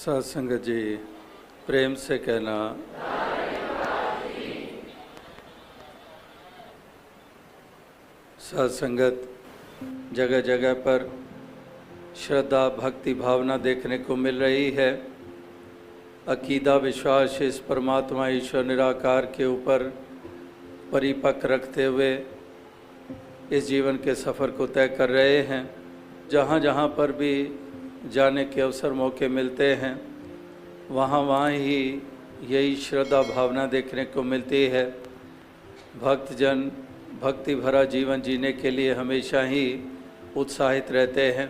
साध संगत जी प्रेम से कहना साध संगत जगह जगह पर श्रद्धा भक्ति भावना देखने को मिल रही है। अकीदा विश्वास इस परमात्मा ईश्वर निराकार के ऊपर परिपक्व रखते हुए इस जीवन के सफ़र को तय कर रहे हैं। जहाँ जहाँ पर भी जाने के अवसर मौके मिलते हैं वहाँ ही यही श्रद्धा भावना देखने को मिलती है। भक्तजन भक्ति भरा जीवन जीने के लिए हमेशा ही उत्साहित रहते हैं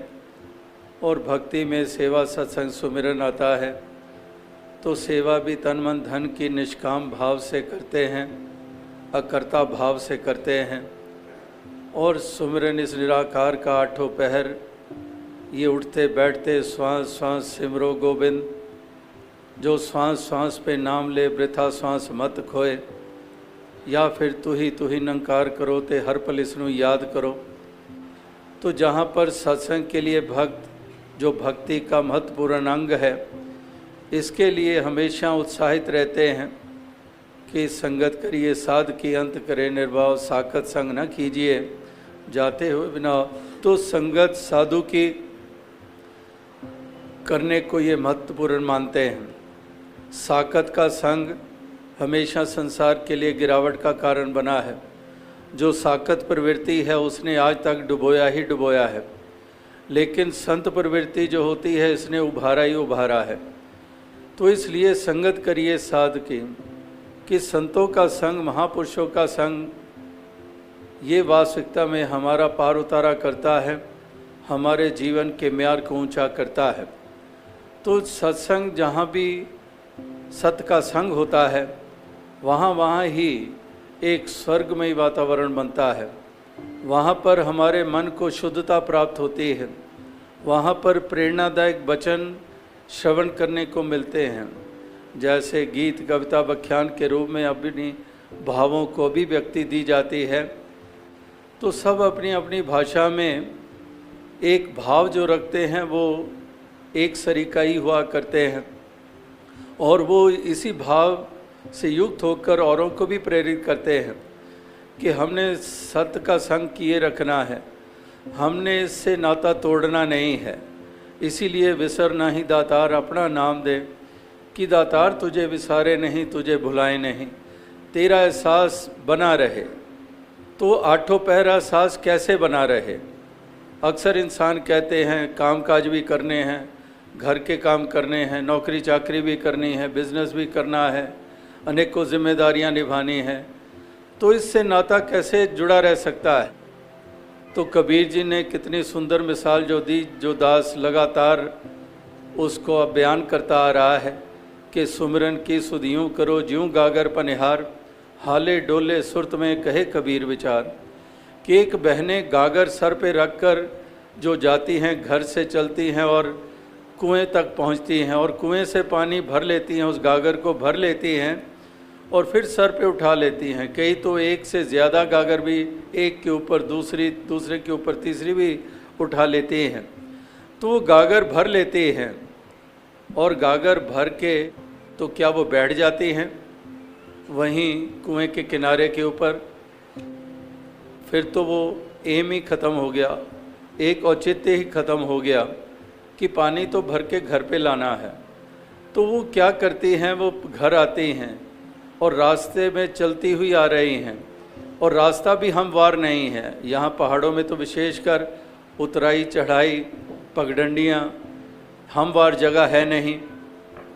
और भक्ति में सेवा सत्संग सुमिरन आता है तो सेवा भी तन मन धन की निष्काम भाव से करते हैं, अकर्ता भाव से करते हैं। और सुमिरन इस निराकार का आठों पहर ये उठते बैठते श्वास श्वास सिमरो गोविंद, जो श्वास श्वास पे नाम ले वृथा श्वास मत खोए, या फिर तू ही नंकार करो ते हर पल इसनु याद करो। तो जहाँ पर सत्संग के लिए भक्त जो भक्ति का महत्वपूर्ण अंग है, इसके लिए हमेशा उत्साहित रहते हैं कि संगत करिए साध की अंत करे निर्भाव, साकत संग न कीजिए जाते हुए बिना। तो संगत साधु की करने को ये महत्वपूर्ण मानते हैं। साकत का संग हमेशा संसार के लिए गिरावट का कारण बना है। जो साकत प्रवृत्ति है उसने आज तक डुबोया ही डुबोया है, लेकिन संत प्रवृत्ति जो होती है इसने उभारा ही उभारा है। तो इसलिए संगत करिए साध की कि संतों का संग महापुरुषों का संग ये वास्तविकता में हमारा पार उतारा करता है, हमारे जीवन के म्यार को ऊंचा करता है। तो सत्संग जहाँ भी सत्य का संग होता है वहाँ ही एक स्वर्गमय वातावरण बनता है। वहाँ पर हमारे मन को शुद्धता प्राप्त होती है, वहाँ पर प्रेरणादायक वचन श्रवण करने को मिलते हैं। जैसे गीत कविता व्याख्यान के रूप में अपनी भावों को अभिव्यक्ति दी जाती है, तो सब अपनी अपनी भाषा में एक भाव जो रखते हैं वो एक सरीका ही हुआ करते हैं और वो इसी भाव से युक्त होकर औरों को भी प्रेरित करते हैं कि हमने सत्य का संग किए रखना है, हमने इससे नाता तोड़ना नहीं है। इसीलिए विसर नहीं दातार अपना नाम दे कि दातार तुझे विसारे नहीं, तुझे भुलाए नहीं, तेरा एहसास बना रहे। तो आठों पहर एहसास कैसे बना रहे? अक्सर इंसान कहते हैं काम काज भी करने हैं, घर के काम करने हैं, नौकरी चाकरी भी करनी है, बिजनेस भी करना है, अनेकों जिम्मेदारियां निभानी हैं, तो इससे नाता कैसे जुड़ा रह सकता है? तो कबीर जी ने कितनी सुंदर मिसाल जो दी, जो दास लगातार उसको अब बयान करता आ रहा है कि सुमिरन की सुधियों करो ज्यों गागर पनिहार, हाले डोले सुरत में कहे कबीर विचार। कि एक बहनें गागर सर पे रखकर जो जाती हैं, घर से चलती हैं और कुएं तक पहुंचती हैं और कुएं से पानी भर लेती हैं, उस गागर को भर लेती हैं और फिर सर पे उठा लेती हैं। कई तो एक से ज़्यादा गागर भी एक के ऊपर दूसरी, दूसरे के ऊपर तीसरी भी उठा लेती हैं। तो वो गागर भर लेती हैं और गागर भर के तो क्या वो बैठ जाती हैं वहीं कुएं के किनारे के ऊपर? फिर तो वो एम ही ख़त्म हो गया, एक औचित्य ही ख़त्म हो गया कि पानी तो भर के घर पे लाना है। तो वो क्या करती हैं, वो घर आती हैं और रास्ते में चलती हुई आ रही हैं और रास्ता भी हमवार नहीं है। यहाँ पहाड़ों में तो विशेषकर उतराई चढ़ाई पगडंडियाँ हमवार जगह है नहीं,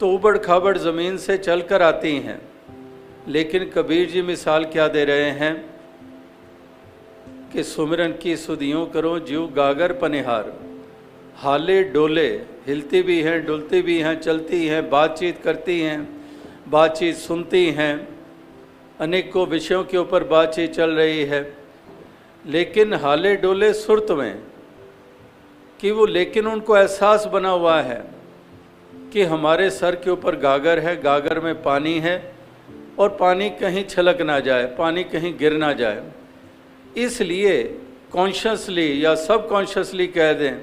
तो उबड़ खाबड़ ज़मीन से चल कर आती हैं। लेकिन कबीर जी मिसाल क्या दे रहे हैं कि सुमिरन की सुधियों करो ज्यों गागर पनिहार, हाले डोले, हिलती भी हैं, डुलती भी हैं, चलती हैं, बातचीत करती हैं, बातचीत सुनती हैं, अनेकों विषयों के ऊपर बातचीत चल रही है। लेकिन हाले डोले सुरत में कि वो, लेकिन उनको एहसास बना हुआ है कि हमारे सर के ऊपर गागर है, गागर में पानी है और पानी कहीं छलक ना जाए, पानी कहीं गिर ना जाए। इसलिए कॉन्शियसली या सब कॉन्शियसली कह दें,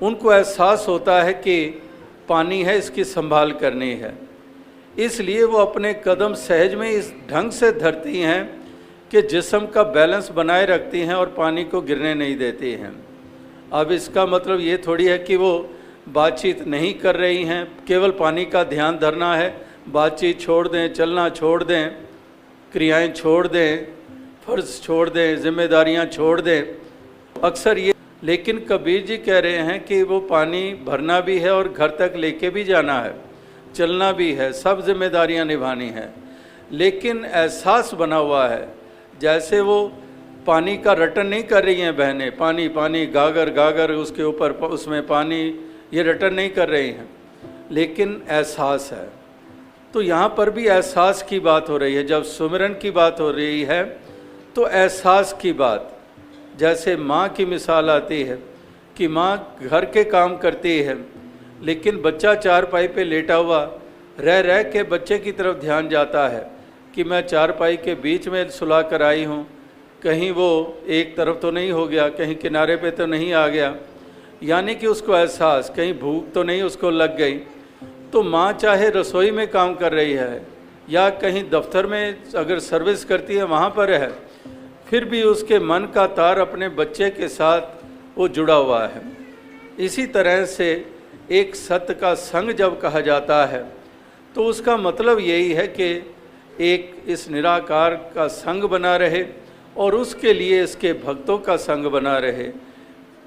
उनको एहसास होता है कि पानी है, इसकी संभाल करनी है। इसलिए वो अपने कदम सहज में इस ढंग से धरती हैं कि जिस्म का बैलेंस बनाए रखती हैं और पानी को गिरने नहीं देती हैं। अब इसका मतलब ये थोड़ी है कि वो बातचीत नहीं कर रही हैं, केवल पानी का ध्यान धरना है, बातचीत छोड़ दें, चलना छोड़ दें, क्रियाएं छोड़ दें, फ़र्ज छोड़ दें, जिम्मेदारियां छोड़ दें। अक्सर ये, लेकिन कबीर जी कह रहे हैं कि वो पानी भरना भी है और घर तक लेके भी जाना है, चलना भी है, सब जिम्मेदारियां निभानी है। लेकिन एहसास बना हुआ है, जैसे वो पानी का रटन नहीं कर रही हैं बहनें, पानी पानी गागर गागर उसके ऊपर उसमें पानी, ये रटन नहीं कर रही हैं, लेकिन एहसास है। तो यहाँ पर भी एहसास की बात हो रही है। जब सुमिरन की बात हो रही है तो एहसास की बात, जैसे माँ की मिसाल आती है कि माँ घर के काम करती है, लेकिन बच्चा चारपाई पे लेटा हुआ रह रह के बच्चे की तरफ ध्यान जाता है कि मैं चारपाई के बीच में सुला कर आई हूँ, कहीं वो एक तरफ तो नहीं हो गया, कहीं किनारे पे तो नहीं आ गया, यानी कि उसको एहसास, कहीं भूख तो नहीं उसको लग गई। तो माँ चाहे रसोई में काम कर रही है या कहीं दफ्तर में अगर सर्विस करती है वहाँ पर है, फिर भी उसके मन का तार अपने बच्चे के साथ वो जुड़ा हुआ है। इसी तरह से एक सत्य का संग जब कहा जाता है तो उसका मतलब यही है कि एक इस निराकार का संग बना रहे और उसके लिए इसके भक्तों का संग बना रहे।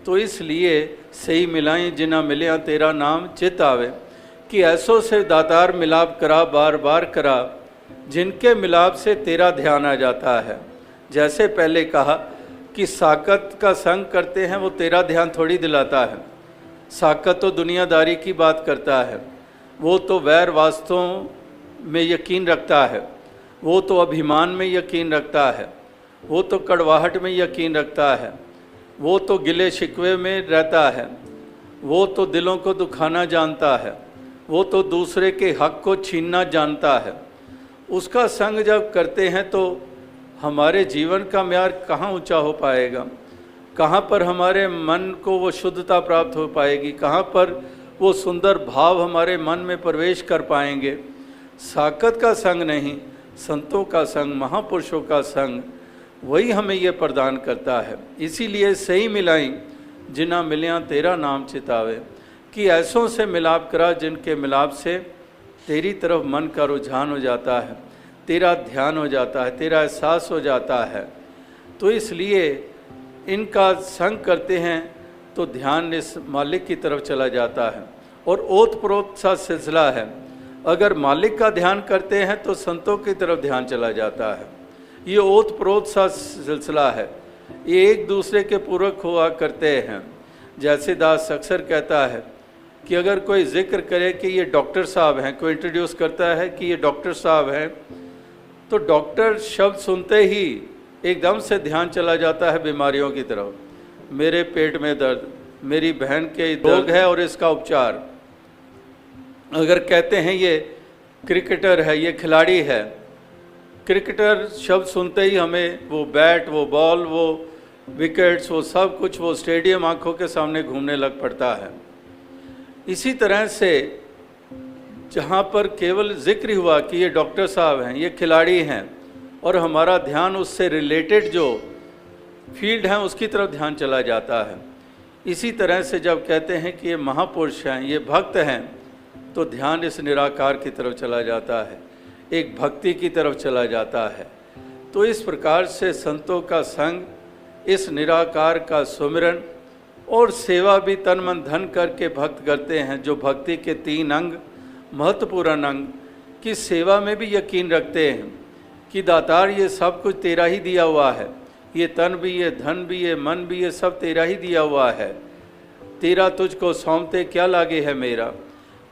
तो इसलिए सही मिलाई जिना मिलिया तेरा नाम चित आवे, कि ऐसों से दातार मिलाप करा बार बार करा, जिनके मिलाप से तेरा ध्यान आ जाता है। जैसे पहले कहा कि साकत का संग करते हैं, वो तेरा ध्यान थोड़ी दिलाता है। साकत तो दुनियादारी की बात करता है, वो तो वैर वास्तवों में यकीन रखता है, वो तो अभिमान में यकीन रखता है, वो तो कड़वाहट में यकीन रखता है, वो तो गिले शिकवे में रहता है, वो तो दिलों को दुखाना जानता है, वो तो दूसरे के हक को छीनना जानता है। उसका संग जब करते हैं तो हमारे जीवन का म्यार कहाँ ऊंचा हो पाएगा, कहाँ पर हमारे मन को वो शुद्धता प्राप्त हो पाएगी, कहाँ पर वो सुंदर भाव हमारे मन में प्रवेश कर पाएंगे। साकत का संग नहीं, संतों का संग, महापुरुषों का संग, वही हमें ये प्रदान करता है। इसीलिए सही मिलाई जिना मिलिया तेरा नाम चितावे, कि ऐसों से मिलाप करा जिनके मिलाप से तेरी तरफ मन का रुझान हो जाता है, तेरा ध्यान हो जाता है, तेरा एहसास हो जाता है। तो इसलिए इनका संग करते हैं तो ध्यान इस मालिक की तरफ चला जाता है। और ओत प्रोत सा सिलसिला है, अगर मालिक का ध्यान करते हैं तो संतों की तरफ ध्यान चला जाता है। ये ओत प्रोत सा सिलसिला है, ये एक दूसरे के पूरक हुआ करते हैं। जैसे दास अक्सर कहता है कि अगर कोई जिक्र करे कि ये डॉक्टर साहब हैं, कोई इंट्रोड्यूस करता है कि ये डॉक्टर साहब हैं, तो डॉक्टर शब्द सुनते ही एकदम से ध्यान चला जाता है बीमारियों की तरफ। मेरे पेट में दर्द, मेरी बहन के रोग है और इसका उपचार। अगर कहते हैं ये क्रिकेटर है, ये खिलाड़ी है, क्रिकेटर शब्द सुनते ही हमें वो बैट, वो बॉल, वो विकेट्स, वो सब कुछ, वो स्टेडियम आंखों के सामने घूमने लग पड़ता है। इसी तरह से जहाँ पर केवल जिक्र हुआ कि ये डॉक्टर साहब हैं, ये खिलाड़ी हैं, और हमारा ध्यान उससे रिलेटेड जो फील्ड है उसकी तरफ ध्यान चला जाता है। इसी तरह से जब कहते हैं कि ये महापुरुष हैं, ये भक्त हैं, तो ध्यान इस निराकार की तरफ चला जाता है, एक भक्ति की तरफ चला जाता है। तो इस प्रकार से संतों का संग, इस निराकार का सुमिरन और सेवा भी तन मन धन करके भक्त करते हैं, जो भक्ति के 3 अंग, महत्वपूर्ण अंग की सेवा में भी यकीन रखते हैं कि दातार ये सब कुछ तेरा ही दिया हुआ है, ये तन भी, ये धन भी, ये मन भी, ये सब तेरा ही दिया हुआ है। तेरा तुझको सौंपते क्या लागे है मेरा,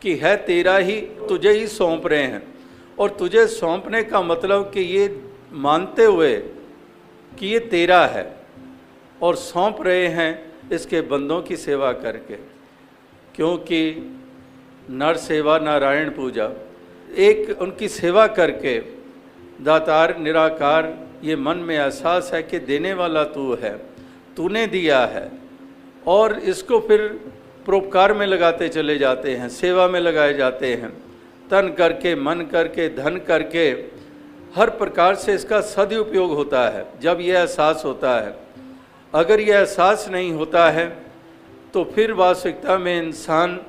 कि है तेरा ही, तुझे ही सौंप रहे हैं। और तुझे सौंपने का मतलब कि ये मानते हुए कि ये तेरा है, और सौंप रहे हैं इसके बंदों की सेवा करके, क्योंकि नर सेवा नारायण पूजा, एक उनकी सेवा करके दातार निराकार ये मन में एहसास है कि देने वाला तू है, तूने दिया है, और इसको फिर परोपकार में लगाते चले जाते हैं, सेवा में लगाए जाते हैं, तन करके, मन करके, धन करके, हर प्रकार से इसका सदुपयोग होता है जब यह एहसास होता है। अगर यह एहसास नहीं होता है तो फिर वास्तविकता में इंसान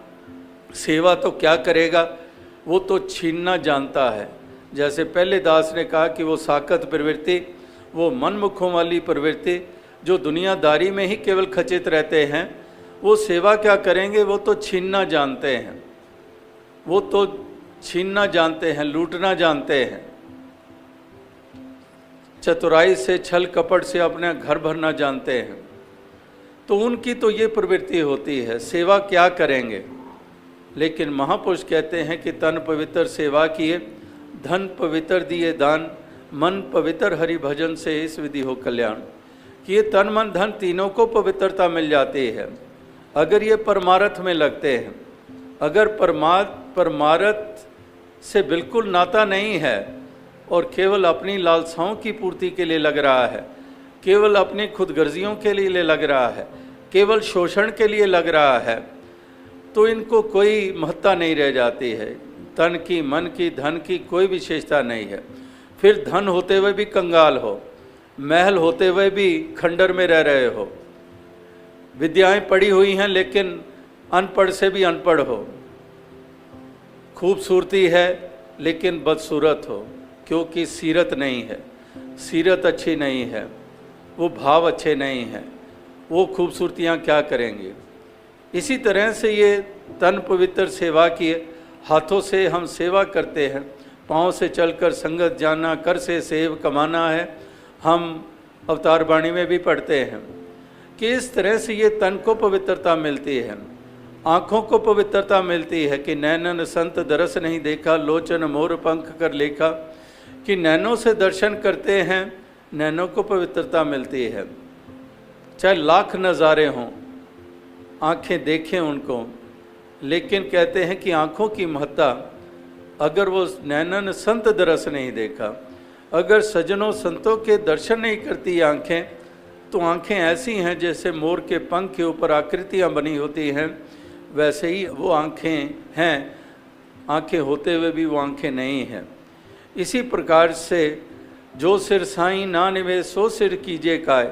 सेवा तो क्या करेगा, वो तो छीनना जानता है। जैसे पहले दास ने कहा कि वो साकत प्रवृत्ति, वो मनमुखों वाली प्रवृत्ति जो दुनियादारी में ही केवल खचित रहते हैं, वो सेवा क्या करेंगे, वो तो छीनना जानते हैं, वो तो छीनना जानते हैं, लूटना जानते हैं, चतुराई से, छल कपट से अपना घर भरना जानते हैं। तो उनकी तो ये प्रवृत्ति होती है, सेवा क्या करेंगे। लेकिन महापुरुष कहते हैं कि तन पवित्र सेवा किए, धन पवित्र दिए दान, मन पवित्र हरि भजन से इस विधि हो कल्याण। कि ये तन मन धन तीनों को पवित्रता मिल जाती है अगर ये परमार्थ में लगते हैं। अगर परमार्थ से बिल्कुल नाता नहीं है और केवल अपनी लालसाओं की पूर्ति के लिए लग रहा है, केवल अपनी खुदगर्जियों के लिए लग रहा है, केवल शोषण के लिए लग रहा है, तो इनको कोई महत्ता नहीं रह जाती है। तन की, मन की, धन की कोई विशेषता नहीं है। फिर धन होते हुए भी कंगाल हो, महल होते हुए भी खंडर में रह रहे हो, विद्याएं पढ़ी हुई हैं लेकिन अनपढ़ से भी अनपढ़ हो, खूबसूरती है लेकिन बदसूरत हो, क्योंकि सीरत नहीं है, सीरत अच्छी नहीं है, वो भाव अच्छे नहीं हैं, वो खूबसूरतियाँ क्या करेंगी। इसी तरह से ये तन पवित्र सेवा किए, हाथों से हम सेवा करते हैं, पाँव से चलकर संगत जाना, कर से सेव कमाना है। हम अवतार वाणी में भी पढ़ते हैं कि इस तरह से ये तन को पवित्रता मिलती है, आँखों को पवित्रता मिलती है कि नैनन संत दरस नहीं देखा, लोचन मोर पंख कर लेखा। कि नैनों से दर्शन करते हैं, नैनों को पवित्रता मिलती है। चाहे लाख नज़ारे हों, आँखें देखें उनको, लेकिन कहते हैं कि आँखों की महत्ता, अगर वो नैनन संत दरस नहीं देखा, अगर सज्जनों संतों के दर्शन नहीं करती आँखें, तो आँखें ऐसी हैं जैसे मोर के पंख के ऊपर आकृतियाँ बनी होती हैं, वैसे ही वो आँखें हैं, आँखें होते हुए भी वो आँखें नहीं हैं। इसी प्रकार से जो सिर साईं ना निवे सो सिर कीजिए काय,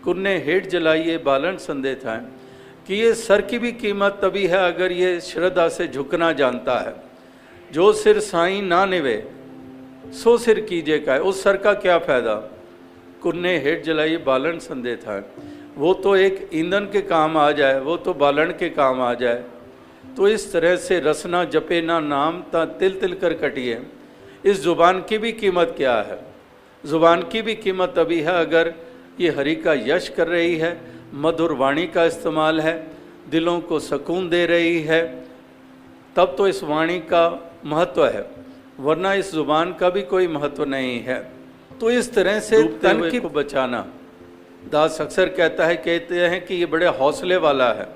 कुन्ने हेठ जलाइए बालन संदे थाएं। कि ये सर की भी कीमत तभी है अगर ये श्रद्धा से झुकना जानता है। जो सिर साईं ना निवे सो सिर कीजिए काय, उस सर का क्या फ़ायदा, कुन्ने हेठ जलाइए बालन संदे थाएं। वो तो एक ईंधन के काम आ जाए, वो तो बालन के काम आ जाए। तो इस तरह से रसना जपे ना नाम ता तिल तिल कर कटिए। इस ज़ुबान की भी कीमत क्या है, ज़ुबान की भी कीमत तभी है अगर ये हरि का यश कर रही है, मधुर वाणी का इस्तेमाल है, दिलों को सुकून दे रही है, तब तो इस वाणी का महत्व है, वरना इस ज़ुबान का भी कोई महत्व नहीं है। तो इस तरह से तन की को बचाना, दास अक्सर कहते हैं कि ये बड़े हौसले वाला है।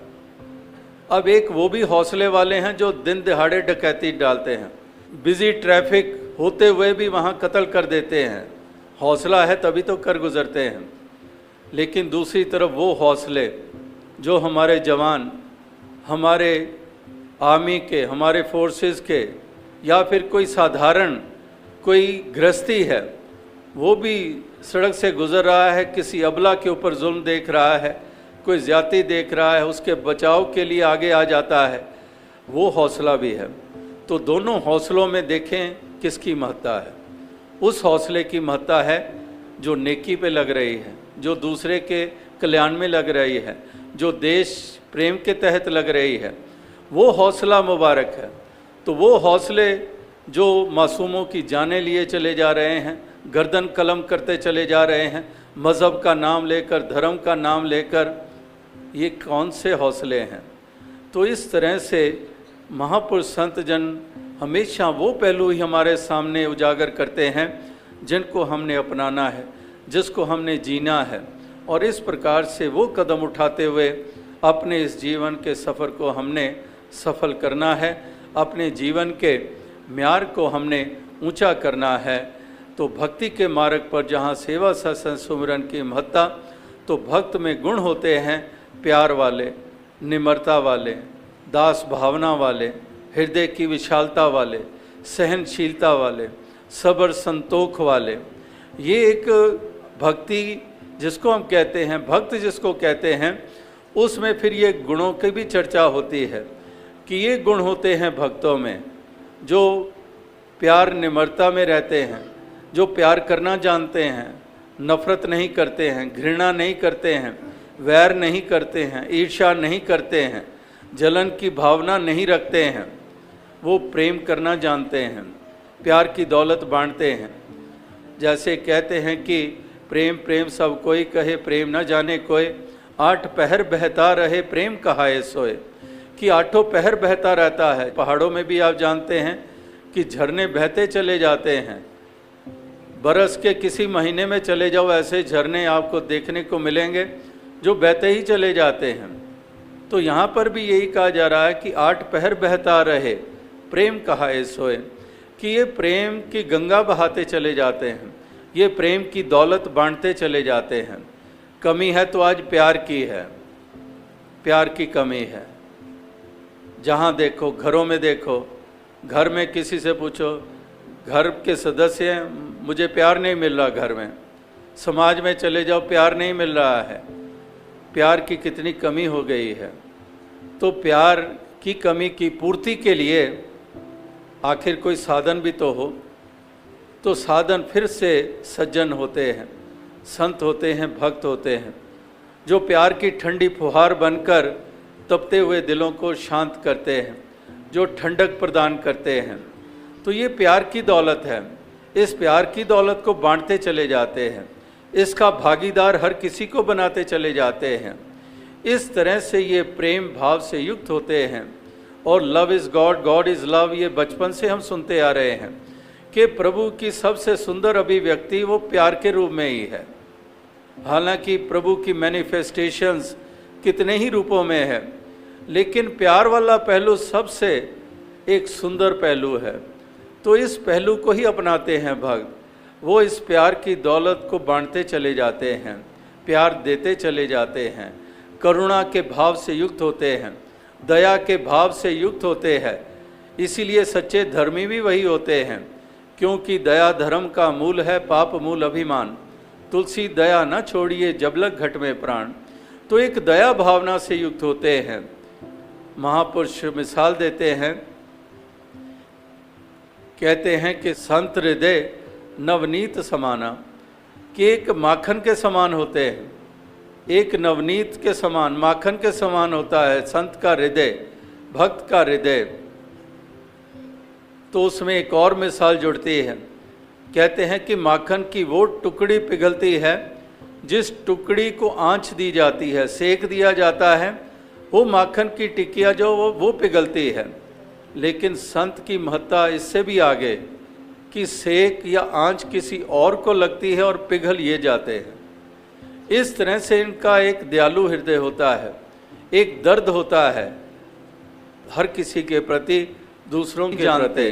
अब एक वो भी हौसले वाले हैं जो दिन दिहाड़े डकैती डालते हैं, बिजी ट्रैफिक होते हुए भी वहाँ कत्ल कर देते हैं। हौसला है तभी तो कर गुजरते हैं। लेकिन दूसरी तरफ वो हौसले जो हमारे जवान, हमारे आर्मी के, हमारे फोर्सेस के, या फिर कोई साधारण कोई गृहस्थी है, वो भी सड़क से गुजर रहा है, किसी अबला के ऊपर जुल्म देख रहा है, कोई ज़्यादती देख रहा है, उसके बचाव के लिए आगे आ जाता है, वो हौसला भी है। तो दोनों हौसलों में देखें किसकी महत्ता है। उस हौसले की महत्ता है जो नेकी पे लग रही है, जो दूसरे के कल्याण में लग रही है, जो देश प्रेम के तहत लग रही है, वो हौसला मुबारक है। तो वो हौसले जो मासूमों की जानें लिए चले जा रहे हैं, गर्दन कलम करते चले जा रहे हैं, मज़हब का नाम लेकर, धर्म का नाम लेकर, ये कौन से हौसले हैं। तो इस तरह से महापुरुष संत जन हमेशा वो पहलू ही हमारे सामने उजागर करते हैं जिनको हमने अपनाना है, जिसको हमने जीना है, और इस प्रकार से वो कदम उठाते हुए अपने इस जीवन के सफ़र को हमने सफल करना है, अपने जीवन के म्यार को हमने ऊंचा करना है। तो भक्ति के मार्ग पर जहाँ सेवा सत्संग सुमिरन की महत्ता, तो भक्त में गुण होते हैं प्यार वाले, निम्रता वाले, दास भावना वाले, हृदय की विशालता वाले, सहनशीलता वाले, सब्र संतोख वाले। ये एक भक्ति जिसको हम कहते हैं, भक्त जिसको कहते हैं, उसमें फिर ये गुणों की भी चर्चा होती है कि ये गुण होते हैं भक्तों में जो प्यार निम्रता में रहते हैं, जो प्यार करना जानते हैं, नफरत नहीं करते हैं, घृणा नहीं करते हैं, वैर नहीं करते हैं, ईर्ष्या नहीं करते हैं, जलन की भावना नहीं रखते हैं, वो प्रेम करना जानते हैं, प्यार की दौलत बांटते हैं। जैसे कहते हैं कि प्रेम प्रेम सब कोई कहे, प्रेम न जाने कोई, 8 पहर बहता रहे प्रेम कहाए सोए, कि 8 पहर बहता रहता है। पहाड़ों में भी आप जानते हैं कि झरने बहते चले जाते हैं, बरस के किसी महीने में चले जाओ, ऐसे झरने आपको देखने को मिलेंगे जो बहते ही चले जाते हैं। तो यहाँ पर भी यही कहा जा रहा है कि 8 पहर बहता रहे प्रेम कहाए सोए, कि ये प्रेम की गंगा बहाते चले जाते हैं, ये प्रेम की दौलत बांटते चले जाते हैं। कमी है तो आज प्यार की है, प्यार की कमी है। जहाँ देखो, घरों में देखो, घर में किसी से पूछो, घर के सदस्य हैं, मुझे प्यार नहीं मिल रहा घर में। समाज में चले जाओ, प्यार नहीं मिल रहा है। प्यार की कितनी कमी हो गई है। तो प्यार की कमी की पूर्ति के लिए आखिर कोई साधन भी तो हो। तो साधन फिर से सज्जन होते हैं, संत होते हैं, भक्त होते हैं, जो प्यार की ठंडी फुहार बनकर तपते हुए दिलों को शांत करते हैं, जो ठंडक प्रदान करते हैं। तो ये प्यार की दौलत है। इस प्यार की दौलत को बांटते चले जाते हैं, इसका भागीदार हर किसी को बनाते चले जाते हैं। इस तरह से ये प्रेम भाव से युक्त होते हैं। और love is God, God is love, ये बचपन से हम सुनते आ रहे हैं कि प्रभु की सबसे सुंदर अभिव्यक्ति वो प्यार के रूप में ही है। हालांकि प्रभु की मैनिफेस्टेशंस कितने ही रूपों में है, लेकिन प्यार वाला पहलू सबसे एक सुंदर पहलू है। तो इस पहलू को ही अपनाते हैं भक्त। वो इस प्यार की दौलत को बांटते चले जाते हैं, प्यार देते चले जाते हैं, करुणा के भाव से युक्त होते हैं, दया के भाव से युक्त होते हैं। इसीलिए सच्चे धर्मी भी वही होते हैं, क्योंकि दया धर्म का मूल है, पाप मूल अभिमान। तुलसी दया न छोड़िए जब लग घट में प्राण। तो एक दया भावना से युक्त होते हैं। महापुरुष मिसाल देते हैं, कहते हैं कि संत हृदय नवनीत समाना, कि एक माखन के समान होते हैं, एक नवनीत के समान, माखन के समान होता है संत का हृदय, भक्त का हृदय। तो उसमें एक और मिसाल जुड़ती है। कहते हैं कि माखन की वो टुकड़ी पिघलती है जिस टुकड़ी को आंच दी जाती है, सेक दिया जाता है, वो माखन की टिकिया जो वो पिघलती है। लेकिन संत की महत्ता इससे भी आगे कि सेक या आंच किसी और को लगती है और पिघल ये जाते हैं। इस तरह से इनका एक दयालु हृदय होता है, एक दर्द होता है हर किसी के प्रति, दूसरों के जानते,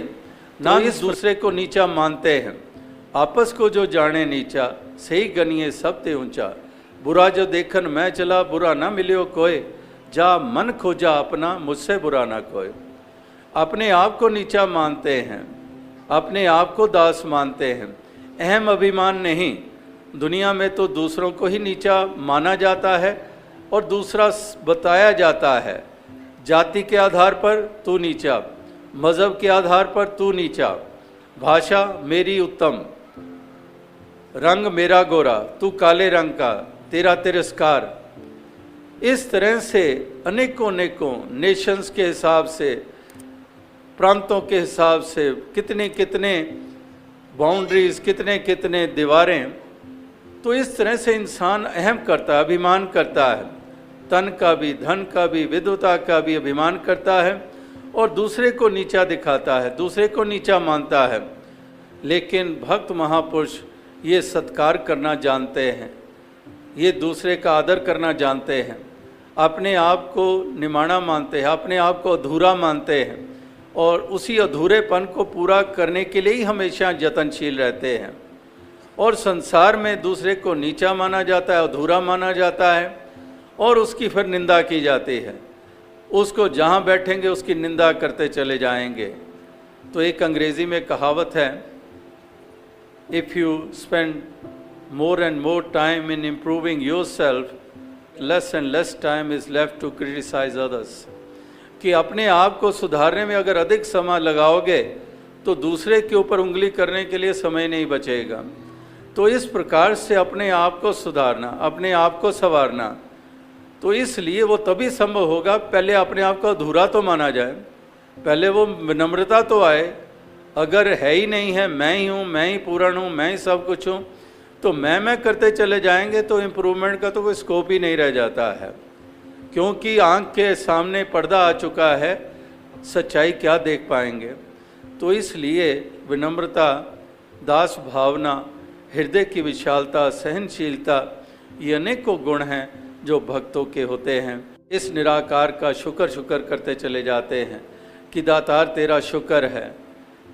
ना इस दूसरे को नीचा मानते हैं। आपस को जो जाने नीचा, सही गनिए सब ते ऊंचा। बुरा जो देखन मैं चला, बुरा ना मिलियो कोई, जा मन खोजा अपना, मुझसे बुरा ना कोई। अपने आप को नीचा मानते हैं, अपने आप को दास मानते हैं, अहम अभिमान नहीं। दुनिया में तो दूसरों को ही नीचा माना जाता है और दूसरा बताया जाता है। जाति के आधार पर तू नीचा, मज़हब के आधार पर तू नीचा, भाषा मेरी उत्तम, रंग मेरा गोरा, तू काले रंग का, तेरा तिरस्कार। इस तरह से अनेकों अनेकों नेशंस के हिसाब से, प्रांतों के हिसाब से कितने कितने बाउंड्रीज, कितने कितने दीवारें। तो इस तरह से इंसान अहम करता है, अभिमान करता है, तन का भी, धन का भी, विद्वता का भी अभिमान करता है और दूसरे को नीचा दिखाता है, दूसरे को नीचा मानता है। लेकिन भक्त महापुरुष ये सत्कार करना जानते हैं, ये दूसरे का आदर करना जानते हैं, अपने आप को निमाणा मानते हैं, अपने आप को अधूरा मानते हैं और उसी अधूरेपन को पूरा करने के लिए ही हमेशा यत्नशील रहते हैं। और संसार में दूसरे को नीचा माना जाता है, अधूरा माना जाता है और उसकी फिर निंदा की जाती है। उसको जहाँ बैठेंगे उसकी निंदा करते चले जाएंगे। तो एक अंग्रेज़ी में कहावत है, if you spend more and more time in improving yourself, less and less time is left to criticize others. कि अपने आप को सुधारने में अगर अधिक समय लगाओगे तो दूसरे के ऊपर उंगली करने के लिए समय नहीं बचेगा। तो इस प्रकार से अपने आप को सुधारना, अपने आप को संवारना, तो इसलिए वो तभी संभव होगा, पहले अपने आप को अधूरा तो माना जाए, पहले वो विनम्रता तो आए। अगर है ही नहीं है, मैं ही हूँ, मैं ही पूर्ण हूँ, मैं ही सब कुछ हूँ, तो मैं करते चले जाएंगे तो इम्प्रूवमेंट का तो कोई स्कोप ही नहीं रह जाता है, क्योंकि आँख के सामने पर्दा आ चुका है, सच्चाई क्या देख पाएंगे। तो इसलिए विनम्रता, दास भावना, हृदय की विशालता, सहनशीलता, ये अनेकों गुण हैं जो भक्तों के होते हैं। इस निराकार का शुक्र करते चले जाते हैं कि दातार तेरा शुक्र है,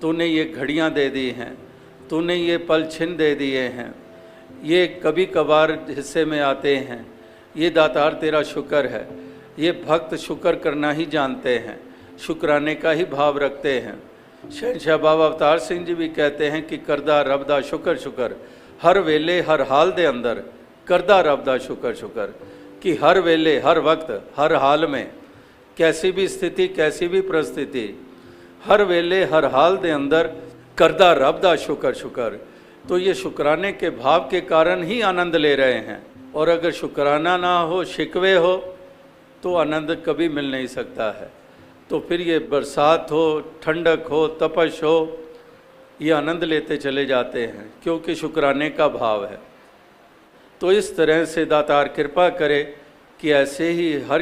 तूने ये घड़ियाँ दे दी हैं, तूने ये पल छिन दे दिए हैं, ये कभी कभार हिस्से में आते हैं, ये दातार तेरा शुक्र है। ये भक्त शुक्र करना ही जानते हैं, शुक्राने का ही भाव रखते हैं। शहंशाह बाबा अवतार सिंह जी भी कहते हैं कि करदा रब दा शुक्र, हर वेले हर हाल दे अंदर करदा रब दा शुक्र, कि हर वेले हर वक्त हर हाल में, कैसी भी स्थिति कैसी भी परिस्थिति, हर वेले हर हाल दे अंदर करदा रब दा शुक्र। तो ये शुक्राने के भाव के कारण ही आनंद ले रहे हैं, और अगर शुक्राना ना हो, शिकवे हो, तो आनंद कभी मिल नहीं सकता है। तो फिर ये बरसात हो, ठंडक हो, तपश हो, ये आनंद लेते चले जाते हैं, क्योंकि शुक्राने का भाव है। तो इस तरह से दातार कृपा करे कि ऐसे ही हर